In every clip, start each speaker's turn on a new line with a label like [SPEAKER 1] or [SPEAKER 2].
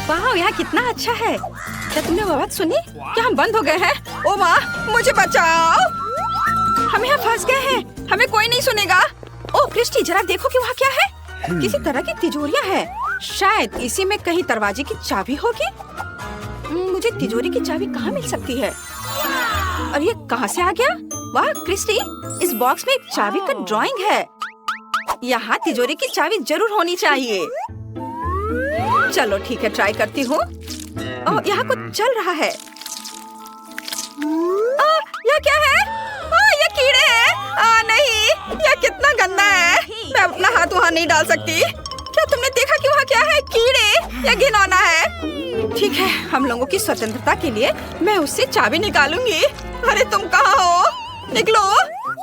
[SPEAKER 1] वाह, यहाँ कितना अच्छा है। क्या तुमने वो आवाज सुनी? क्या हम बंद हो गए हैं? ओ माँ, मुझे बचाओ, हम यहाँ फंस गए हैं, हमें कोई नहीं सुनेगा। ओ क्रिस्टी, जरा देखो कि वहाँ क्या है। किसी तरह की तिजोरियाँ है, शायद इसी में कहीं दरवाजे की चाबी होगी। मुझे तिजोरी की चाबी कहाँ मिल सकती है? और ये कहाँ से आ गया? वाह क्रिस्टी, इस बॉक्स में एक चाबी का ड्राइंग है। यहाँ तिजोरी की चाबी जरूर होनी चाहिए। चलो ठीक है, ट्राई करती हूँ। ओह, यहाँ कुछ चल रहा है। यह क्या है? ये कीड़े हैं। नहीं, यह कितना गंदा है। मैं अपना हाथ वहाँ नहीं डाल सकती। क्या तुमने देखा कि वहाँ क्या है? कीड़े, यह घिनौना है। ठीक है, हम लोगों की स्वतंत्रता के लिए मैं उससे चाबी निकालूंगी। अरे तुम कहाँ हो? निकलो।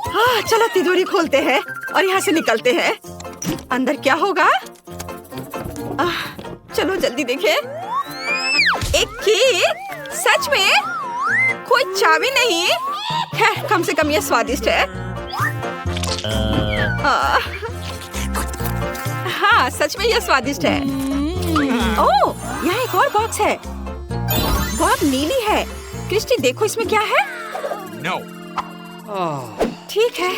[SPEAKER 1] हाँ, चलो तिजोरी खोलते हैं और यहाँ से निकलते हैं। अंदर क्या होगा? चलो जल्दी देखें। एक की, सच में कोई चाबी नहीं। खैर, कम से कम ये स्वादिष्ट है। हाँ, सच में ये स्वादिष्ट है। ओह, यहाँ एक और बॉक्स है। बहुत नीली है। क्रिस्टी देखो इसमें क्या है?
[SPEAKER 2] No.
[SPEAKER 1] ठीक है,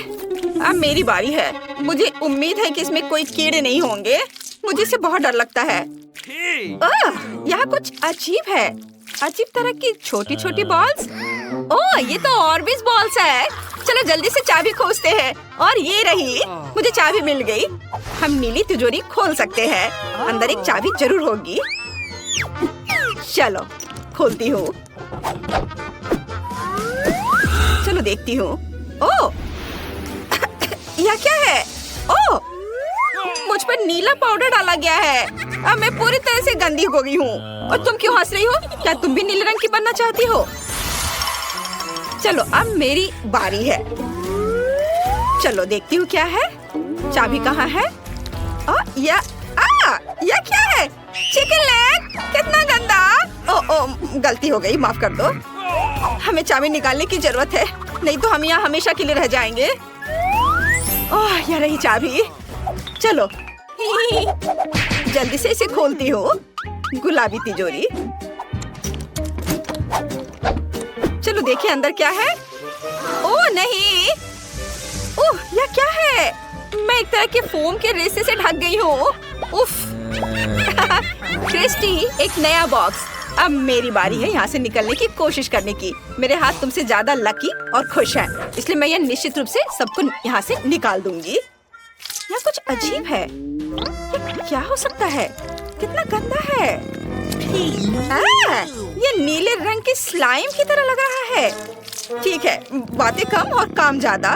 [SPEAKER 1] अब मेरी बारी है। मुझे उम्मीद है कि इसमें कोई कीड़े नहीं होंगे। मुझे इससे बहुत डर लगता है। यहाँ कुछ अजीब है। अजीब तरह की छोटी छोटी बॉल्स। ओह, ये तो ऑर्बिस बॉल्स है। चलो जल्दी से चाबी खोजते हैं। और ये रही, मुझे चाबी मिल गई। हम नीली तिजोरी खोल सकते हैं। अंदर एक चाबी जरूर होगी। चलो खोलती हूँ। चलो देखती हूँ। ओह, यह क्या है? ओह, मुझ पर नीला पाउडर डाला गया है। अब मैं पूरी तरह से गंदी हो गई हूँ। और तुम क्यों हंस रही हो? क्या तुम भी नीले रंग की बनना चाहती हो? चलो अब मेरी बारी है। चलो देखती हूँ क्या है। चाबी कहाँ है? यह क्या है? चिकन लेग, कितना गंदा। गलती हो गई, माफ कर दो। हमें चाबी निकालने की जरूरत है, नहीं तो हम यहाँ हमेशा के लिए रह जाएंगे। ओह, यह रही चाबी। चलो जल्दी से इसे खोलती हूँ। गुलाबी तिजोरी। चलो देखिए अंदर क्या है। ओह नहीं, ओह यह क्या है? मैं एक तरह के फोम के रेसे से ढक गई हूँ। उफ। क्रिस्टी, एक नया बॉक्स। अब मेरी बारी है यहाँ से निकलने की कोशिश करने की। मेरे हाथ तुमसे ज्यादा लकी और खुश हैं, इसलिए मैं यह निश्चित रूप से सबको यहाँ से निकाल दूंगी। यह कुछ अजीब है। ये क्या हो सकता है? कितना गंदा है। ये नीले रंग की स्लाइम की तरह लग रहा है। ठीक है, बातें कम और काम ज्यादा।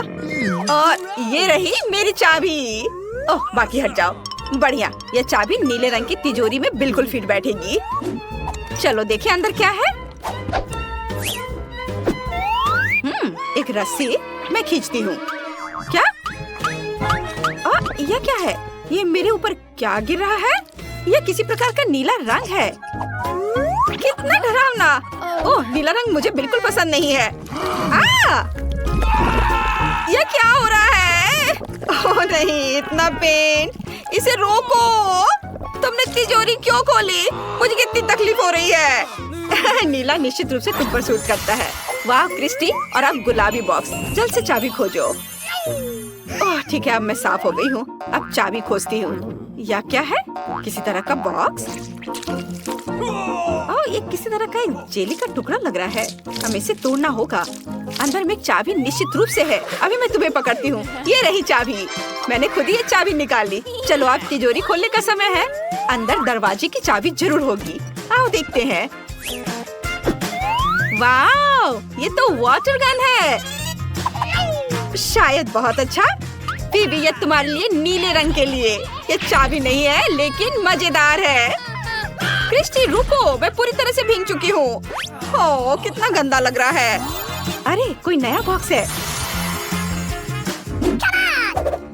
[SPEAKER 1] और ये रही मेरी चाबी। ओह, बाकी हट जाओ। बढ़िया, यह चाबी नीले रंग की तिजोरी में बिल्कुल फिट बैठेगी। चलो देखिए अंदर क्या है। एक रस्सी मैं खींचती हूँ। क्या? यह क्या है? ये मेरे ऊपर क्या गिर रहा है? यह किसी प्रकार का नीला रंग है। कितना डरावना। ओह, नीला रंग मुझे बिल्कुल पसंद नहीं है। यह क्या हो रहा है? ओह नहीं, इतना पेन। इसे रोको। तुमने तिजोरी क्यों खोली? मुझे कितनी तकलीफ हो रही है। नीला निश्चित रूप से तुम पर सूट करता है। वाह क्रिस्टी, और अब गुलाबी बॉक्स। जल्द से चाबी खोजो। ओह ठीक है, अब मैं साफ हो गई हूँ। अब चाबी खोजती हूँ। यह क्या है? किसी तरह का बॉक्स। ओह, ये किसी तरह का एक जेली का टुकड़ा लग रहा है। हमें इसे तोड़ना होगा। अंदर में एक चाबी निश्चित रूप से है। अभी मैं तुम्हें पकड़ती हूँ। ये रही चाबी। मैंने खुद ही ये चाबी निकाली। चलो अब तिजोरी खोलने का समय है। अंदर दरवाजे की चाबी जरूर होगी। आओ देखते हैं। वाह, ये तो वाटर गन है। शायद बहुत अच्छा। फिर ये तुम्हारे लिए नीले रंग के लिए। ये चाबी नहीं है, लेकिन मजेदार है। क्रिस्टी रुको, मैं पूरी तरह से भीग चुकी हूँ। ओह, कितना गंदा लग रहा है। अरे कोई नया बॉक्स है।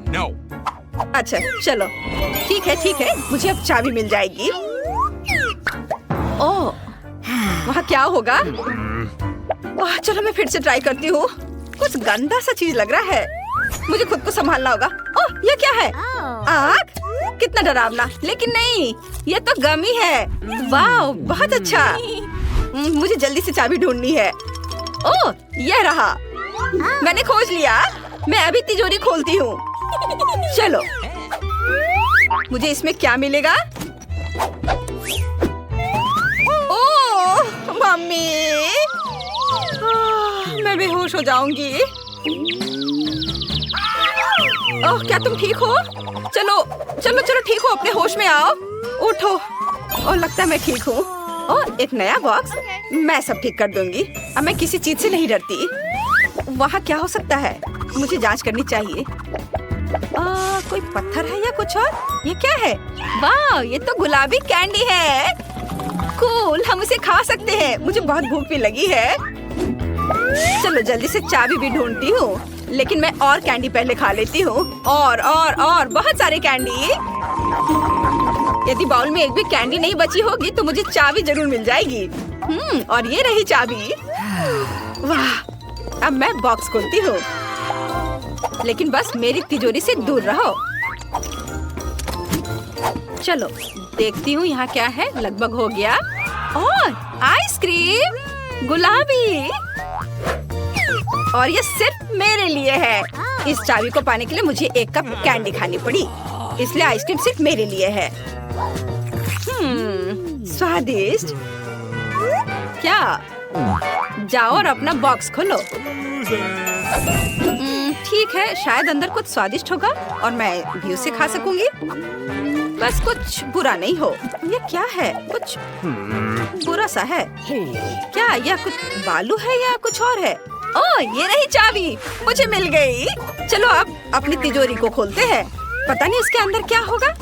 [SPEAKER 2] No.
[SPEAKER 1] अच्छा चलो, ठीक है, मुझे अब चाबी मिल जाएगी। ओह, वहाँ क्या होगा? ओह, चलो मैं फिर से ट्राई करती हूँ। कुछ गंदा सा चीज लग रहा है। मुझे खुद को संभालना होगा। ओह, ये क्या है? आग? कितना डरावना, लेकिन नहीं, ये तो गमी है। वाह, बहुत अच्छा। मुझे जल्दी से चाबी ढूंढनी है। ओह, यह रहा। मैंने खोज लिया। मैं अभी तिजोरी खोलती हूँ। चलो, मुझे इसमें क्या मिलेगा? ओह, मम्मी, मैं बेहोश हो जाऊंगी। ओह, क्या तुम ठीक हो? चलो चलो चलो, ठीक हो, अपने होश में आओ। उठो। ओह, लगता है मैं ठीक हूँ। ओह, एक नया बॉक्स। मैं सब ठीक कर दूंगी। अब मैं किसी चीज से नहीं डरती। वहाँ क्या हो सकता है? मुझे जांच करनी चाहिए। कोई पत्थर है या कुछ और? ये क्या है? वाह, ये तो गुलाबी कैंडी है। कूल, हम उसे खा सकते हैं। मुझे बहुत भूख भी लगी है। चलो जल्दी से चाबी भी ढूंढती हूँ, लेकिन मैं और कैंडी पहले खा लेती हूँ। और बहुत सारे कैंडी। यदि बाउल में एक भी कैंडी नहीं बची होगी तो मुझे चाबी जरूर मिल जाएगी। और ये रही चाबी। वाह, अब मैं बॉक्स खोलती हूँ, लेकिन बस मेरी तिजोरी से दूर रहो। चलो देखती हूँ यहाँ क्या है। लगभग हो गया। और आइसक्रीम, गुलाबी, और ये सिर्फ मेरे लिए है। इस चाबी को पाने के लिए मुझे एक कप कैंडी खानी पड़ी, इसलिए आइसक्रीम सिर्फ मेरे लिए है। स्वादिष्ट। क्या? जाओ और अपना बॉक्स खोलो। ठीक है, शायद अंदर कुछ स्वादिष्ट होगा और मैं भी उसे खा सकूंगी। बस कुछ बुरा नहीं हो। ये क्या है? कुछ बुरा सा है। क्या यह कुछ बालू है या कुछ और है? ओह, ये रही चाबी। मुझे मिल गई। चलो अब अपनी तिजोरी को खोलते हैं। पता नहीं इसके अंदर क्या होगा।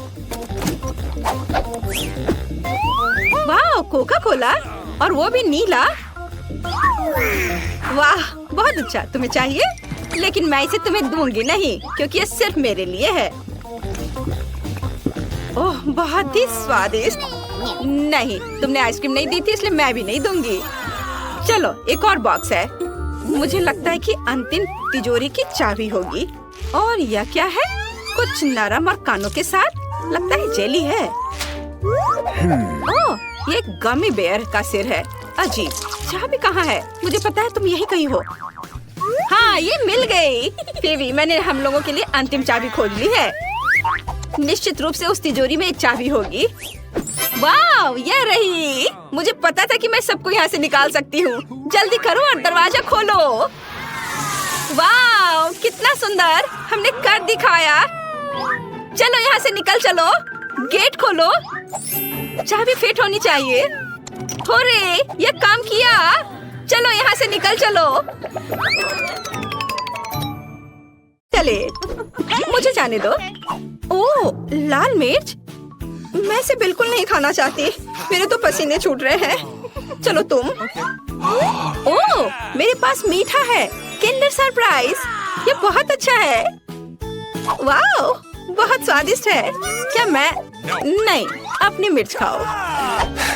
[SPEAKER 1] वाह, कोका कोला, और वो भी नीला। वाह, बहुत अच्छा। तुम्हें चाहिए? लेकिन मैं इसे तुम्हें दूंगी नहीं, क्योंकि ये सिर्फ मेरे लिए है। ओह, बहुत ही स्वादिष्ट। नहीं, तुमने आइसक्रीम नहीं दी थी, इसलिए मैं भी नहीं दूंगी। चलो, एक और बॉक्स है। मुझे लगता है कि अंतिम तिजोरी की चाबी होगी। और यह क्या है? कुछ नरम और कानों के साथ। लगता है जेली है। ओह, ये गमी बेयर का सिर है। अजीब। चाबी कहाँ है? मुझे पता है तुम यही कहीं हो। हाँ, ये मिल गई। फिर मैंने हम लोगों के लिए अंतिम चाबी खोज ली है। निश्चित रूप से उस तिजोरी में एक चाबी होगी। वाह, ये रही। मुझे पता था कि मैं सबको यहाँ से निकाल सकती हूँ। जल्दी करो और दरवाजा खोलो। वाह, कितना सुंदर। हमने कर दिखाया। चलो यहाँ से निकल चलो। गेट खोलो। चाबी फिट होनी चाहिए। होरे, ये काम किया। चलो यहाँ से निकल चलो। चले, मुझे जाने दो। ओह, लाल मिर्च। मैं इसे बिल्कुल नहीं खाना चाहती। मेरे तो पसीने छूट रहे हैं। चलो तुम। ओह, मेरे पास मीठा है। Kinder surprise. ये बहुत अच्छा है। वाह, बहुत स्वादिष्ट है। क्या मैं? नहीं, अपनी मिर्च खाओ।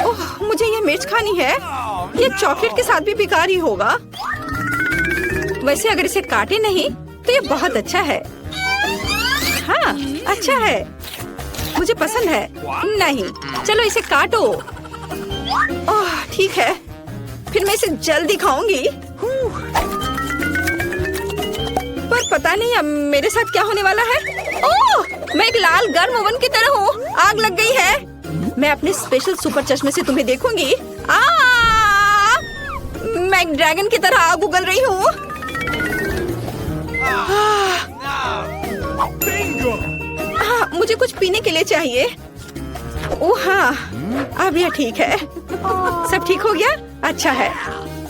[SPEAKER 1] ओह, मुझे ये मिर्च खानी है। ये चॉकलेट के साथ भी बेकार ही होगा। वैसे अगर इसे काटे नहीं तो ये बहुत अच्छा है। हाँ, अच्छा है। मुझे पसंद है। नहीं, चलो इसे काटो। ओह, ठीक है। फिर मैं इसे जल्दी खाऊंगी। पर पता नहीं अब मेरे साथ क्या होने वाला है। ओह, मैं एक लाल गर्म ओवन की तरह हूँ। आग लग गई है। मैं अपने स्पेशल सुपर चश्मे से तुम्हें देखूंगी। मैं एक ड्रैगन की तरह आग उगल रही हूँ। मुझे कुछ पीने के लिए चाहिए। ओह हाँ, अब यह ठीक है। सब ठीक हो गया? अच्छा है,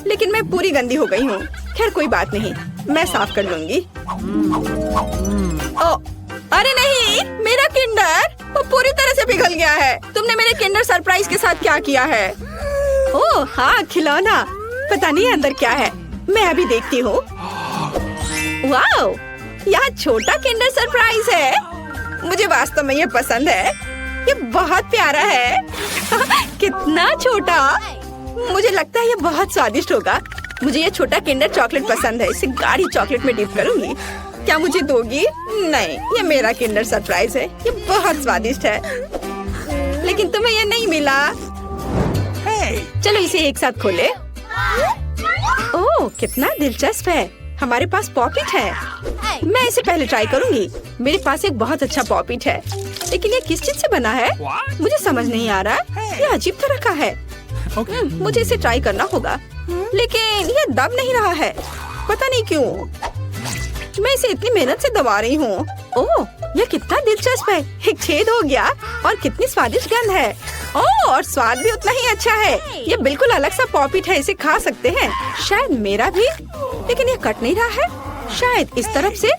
[SPEAKER 1] लेकिन मैं पूरी गंदी हो गई हूँ। खैर कोई बात नहीं, मैं साफ कर लूंगी। ओ, अरे नहीं, मेरा किंडर वो पूरी तरह से पिघल गया है। तुमने मेरे किंडर सरप्राइज के साथ क्या किया है? ओह हाँ, खिलौना। पता नहीं अंदर क्या है। मैं अभी देखती हूँ। वाओ, यहाँ छोटा किंडर सरप्राइज है। मुझे वास्तव में ये पसंद है। ये बहुत प्यारा है। कितना छोटा। मुझे लगता है ये बहुत स्वादिष्ट होगा। मुझे ये छोटा किंडर चॉकलेट पसंद है। इसे गाढ़ी चॉकलेट में डिप करूंगी। क्या मुझे दोगी? नहीं, ये मेरा किंडर सरप्राइज है। ये बहुत स्वादिष्ट है, लेकिन तुम्हें ये नहीं मिला। चलो इसे एक साथ खोले। ओह, कितना दिलचस्प है। हमारे पास पॉपिट है। मैं इसे पहले ट्राई करूंगी। मेरे पास एक बहुत अच्छा पॉपिट है, लेकिन ये किस चीज से बना है मुझे समझ नहीं आ रहा। ये अजीब तरह का है। मुझे इसे ट्राई करना होगा, लेकिन ये दब नहीं रहा है। पता नहीं क्यों। मैं इसे इतनी मेहनत से दबा रही हूँ। ओह, ये कितना दिलचस्प है। एक छेद हो गया और कितनी स्वादिष्ट गंध है। ओह, और स्वाद भी उतना ही अच्छा है। ये बिल्कुल अलग सा पॉपिट है, इसे खा सकते हैं। शायद मेरा भी, लेकिन ये कट नहीं रहा है। शायद इस तरफ से।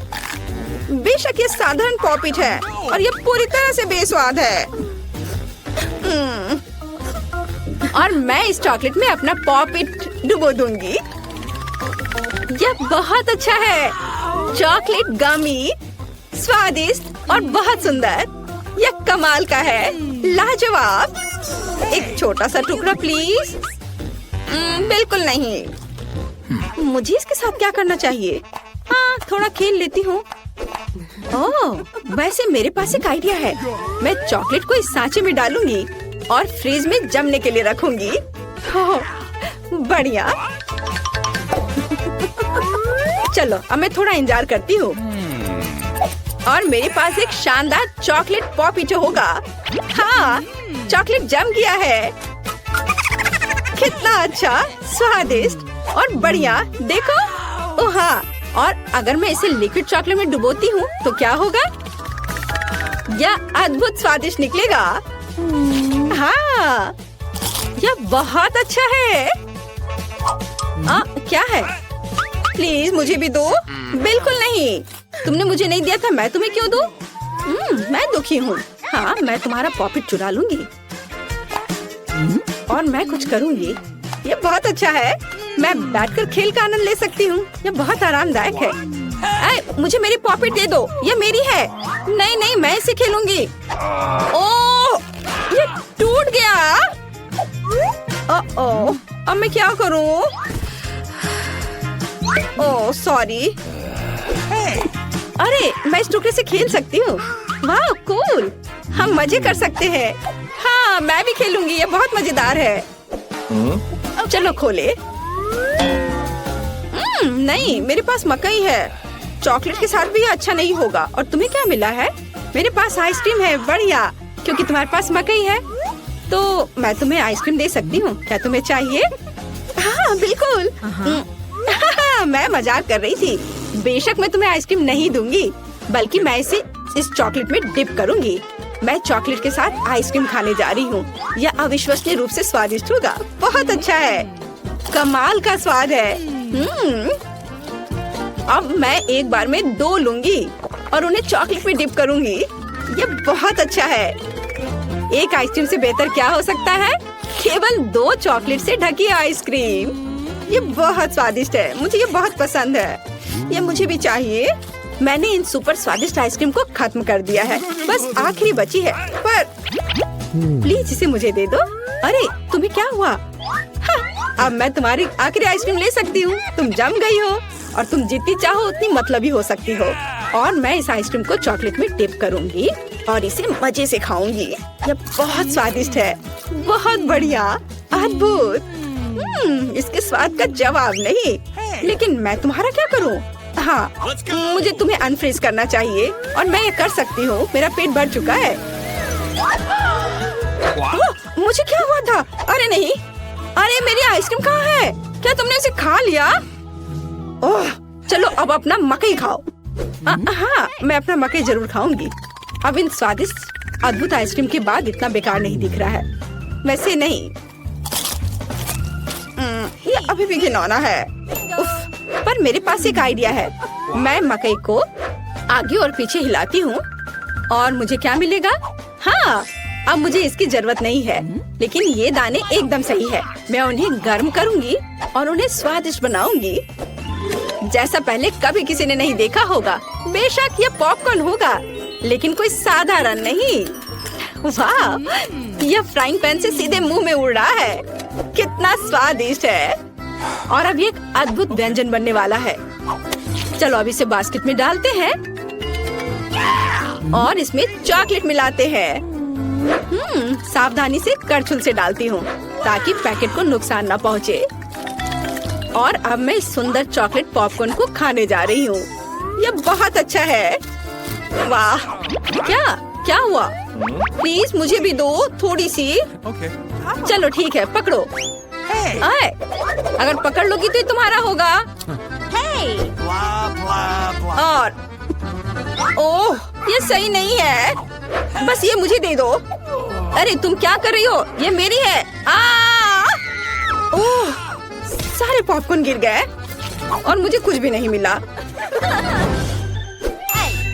[SPEAKER 1] बेशक ये साधारण पॉपिट है और ये पूरी तरह से बेस्वाद है। और मैं इस चॉकलेट में अपना पॉपिट डुबो दूंगी। यह बहुत अच्छा है। चॉकलेट गमी, स्वादिष्ट और बहुत सुंदर। यह कमाल का है, लाजवाब। एक छोटा सा टुकड़ा प्लीज। बिल्कुल नहीं। मुझे इसके साथ क्या करना चाहिए? हाँ, थोड़ा खेल लेती हूँ। ओह, वैसे मेरे पास एक आइडिया है। मैं चॉकलेट को इस सांचे में डालूंगी और फ्रिज में जमने के लिए रखूंगी। ओह, बढ़िया। चलो अब मैं थोड़ा इंतजार करती हूँ और मेरे पास एक शानदार चॉकलेट पॉपिटो होगा। हाँ, चॉकलेट जम गया है। कितना अच्छा, स्वादिष्ट और बढ़िया। देखो। ओह हाँ, और अगर मैं इसे लिक्विड चॉकलेट में डुबोती हूँ तो क्या होगा? यह अद्भुत स्वादिष्ट निकलेगा। हाँ, यह बहुत अच्छा है। क्या है? प्लीज मुझे भी दो। बिल्कुल नहीं। तुमने मुझे नहीं दिया था, मैं तुम्हें क्यों दूं? मैं दुखी हूँ। हाँ, मैं तुम्हारा पॉपिट चुरा लूंगी और मैं कुछ करूंगी। ये बहुत अच्छा है। मैं बैठकर खेल का आनंद ले सकती हूँ। ये बहुत आरामदायक है। मुझे मेरी पॉपिट दे दो, ये मेरी है। नहीं नहीं, मैं इसे खेलूंगी। ओह, ये टूट गया। ओह, अब मैं क्या करूँ? Oh sorry. अरे, मैं इस टुकड़े से खेल सकती हूँ। वाह, कूल। हम मजे कर सकते हैं। हाँ, मैं भी खेलूंगी। ये बहुत मजेदार है। चलो खोले। नहीं, मेरे पास मकई है। चॉकलेट के साथ भी ये अच्छा नहीं होगा। और तुम्हें क्या मिला है? मेरे पास आइसक्रीम है। बढ़िया, क्योंकि तुम्हारे पास मकई है तो मैं तुम्हें आइसक्रीम दे सकती हूँ। क्या तुम्हें चाहिए? हाँ बिल्कुल। मैं मजाक कर रही थी। बेशक मैं तुम्हें आइसक्रीम नहीं दूंगी, बल्कि मैं इसे इस चॉकलेट में डिप करूंगी। मैं चॉकलेट के साथ आइसक्रीम खाने जा रही हूँ। यह अविश्वसनीय रूप से स्वादिष्ट होगा। बहुत अच्छा है। कमाल का स्वाद है। अब मैं एक बार में 2 लूंगी और उन्हें चॉकलेट में डिप करूंगी। ये बहुत अच्छा है। एक आइसक्रीम से बेहतर क्या हो सकता है? केवल 2 चॉकलेट से ढकी आइसक्रीम। ये बहुत स्वादिष्ट है। मुझे ये बहुत पसंद है। ये मुझे भी चाहिए। मैंने इन सुपर स्वादिष्ट आइसक्रीम को खत्म कर दिया है। बस आखिरी बची है, पर प्लीज इसे मुझे दे दो। अरे, तुम्हें क्या हुआ? हाँ, अब मैं तुम्हारी आखिरी आइसक्रीम ले सकती हूँ। तुम जम गई हो और तुम जितनी चाहो उतनी मतलबी हो सकती हो। और मैं इस आइसक्रीम को चॉकलेट में डिप करूंगी और इसे मजे से खाऊंगी। ये बहुत स्वादिष्ट है। बहुत बढ़िया, अद्भुत। इसके स्वाद का जवाब नहीं। लेकिन मैं तुम्हारा क्या करूं? हाँ, मुझे तुम्हें अनफ्रीज करना चाहिए और मैं ये कर सकती हूँ। मेरा पेट भर चुका है। मुझे क्या हुआ था? अरे नहीं, अरे मेरी आइसक्रीम कहाँ है? क्या तुमने उसे खा लिया? ओह, चलो अब अपना मकई खाओ। हाँ, मैं अपना मकई जरूर खाऊंगी। अब इन स्वादिष्ट अद्भुत आइसक्रीम के बाद इतना बेकार नहीं दिख रहा है। वैसे नहीं, ये अभी भी घिनौना है। उफ, पर मेरे पास एक आइडिया है। मैं मकई को आगे और पीछे हिलाती हूँ और मुझे क्या मिलेगा? हाँ, अब मुझे इसकी जरूरत नहीं है, लेकिन ये दाने एकदम सही है। मैं उन्हें गर्म करूंगी और उन्हें स्वादिष्ट बनाऊंगी, जैसा पहले कभी किसी ने नहीं देखा होगा। बेशक ये पॉपकॉर्न होगा, लेकिन कोई साधारण नहीं। वाह, यह फ्राइंग पैन से सीधे मुंह में उड़ रहा है। कितना स्वादिष्ट है। और अब ये एक अद्भुत व्यंजन बनने वाला है। चलो अब इसे बास्केट में डालते हैं और इसमें चॉकलेट मिलाते हैं। सावधानी से करछुल से डालती हूँ ताकि पैकेट को नुकसान ना पहुँचे। और अब मैं इस सुंदर चॉकलेट पॉपकॉर्न को खाने जा रही हूँ। ये बहुत अच्छा है। वाह, क्या हुआ? प्लीज मुझे भी दो थोड़ी सी।
[SPEAKER 2] Okay.
[SPEAKER 1] चलो ठीक है, पकड़ो। आए, अगर पकड़ लोगी तो ये तुम्हारा होगा।
[SPEAKER 2] Blah, blah, blah.
[SPEAKER 1] और ओह, ये सही नहीं है। बस ये मुझे दे दो। अरे तुम क्या कर रही हो? ये मेरी है। ओह, सारे पॉपकॉर्न गिर गए और मुझे कुछ भी नहीं मिला।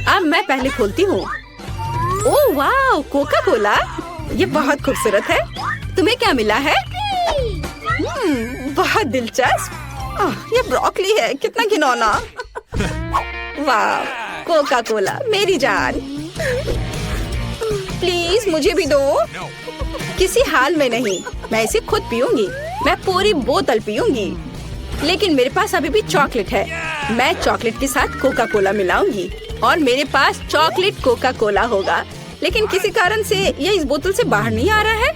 [SPEAKER 1] अब मैं पहले खोलती हूँ। ओह वाह, कोका कोला। ये बहुत खूबसूरत है। तुम्हें क्या मिला है? बहुत दिलचस्प। ये ब्रोकली है, कितना घिनौना। वाह, कोका कोला मेरी जान। प्लीज मुझे भी दो।
[SPEAKER 2] No.
[SPEAKER 1] किसी हाल में नहीं, मैं इसे खुद पीऊंगी। मैं पूरी बोतल पीऊंगी। लेकिन मेरे पास अभी भी चॉकलेट है। मैं चॉकलेट के साथ कोका कोला मिलाऊंगी और मेरे पास चॉकलेट कोका कोला होगा। लेकिन किसी कारण से ये इस बोतल से बाहर नहीं आ रहा है।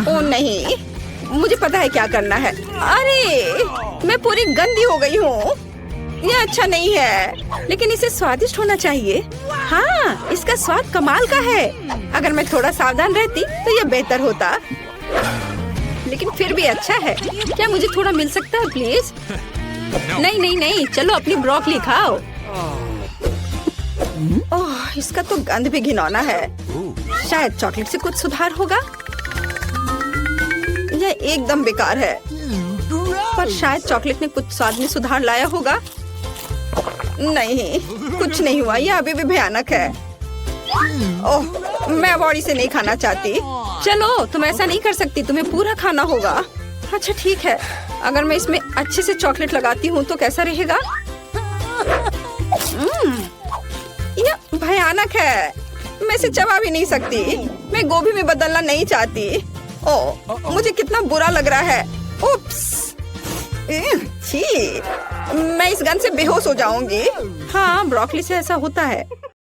[SPEAKER 1] ओह नहीं, मुझे पता है क्या करना है। अरे मैं पूरी गंदी हो गई हूँ। ये अच्छा नहीं है, लेकिन इसे स्वादिष्ट होना चाहिए। हाँ, इसका स्वाद कमाल का है। अगर मैं थोड़ा सावधान रहती तो ये बेहतर होता। लेकिन फिर भी अच्छा है। क्या मुझे थोड़ा मिल सकता है प्लीज? नहीं नहीं नहीं, चलो अपनी ब्रोकली खाओ। ओह, इसका तो गंध भी घिनौना है। शायद चॉकलेट से कुछ सुधार होगा। यह एकदम बेकार है, पर शायद चॉकलेट ने कुछ स्वाद में सुधार लाया होगा। नहीं, कुछ नहीं हुआ। यह अभी भी भयानक है। ओह, मैं अब और इसे नहीं खाना चाहती। चलो, तुम ऐसा नहीं कर सकती, तुम्हें पूरा खाना होगा। अच्छा ठीक है, अगर मैं इसमें अच्छे से चॉकलेट लगाती हूँ तो कैसा रहेगा? यह भयानक है। मैं इसे चबा भी नहीं सकती। मैं गोभी में बदलना नहीं चाहती। ओह, मुझे कितना बुरा लग रहा है। उप्स, छी, मैं इस गंध से बेहोश हो जाऊंगी। हाँ, ब्रोकली से ऐसा होता है।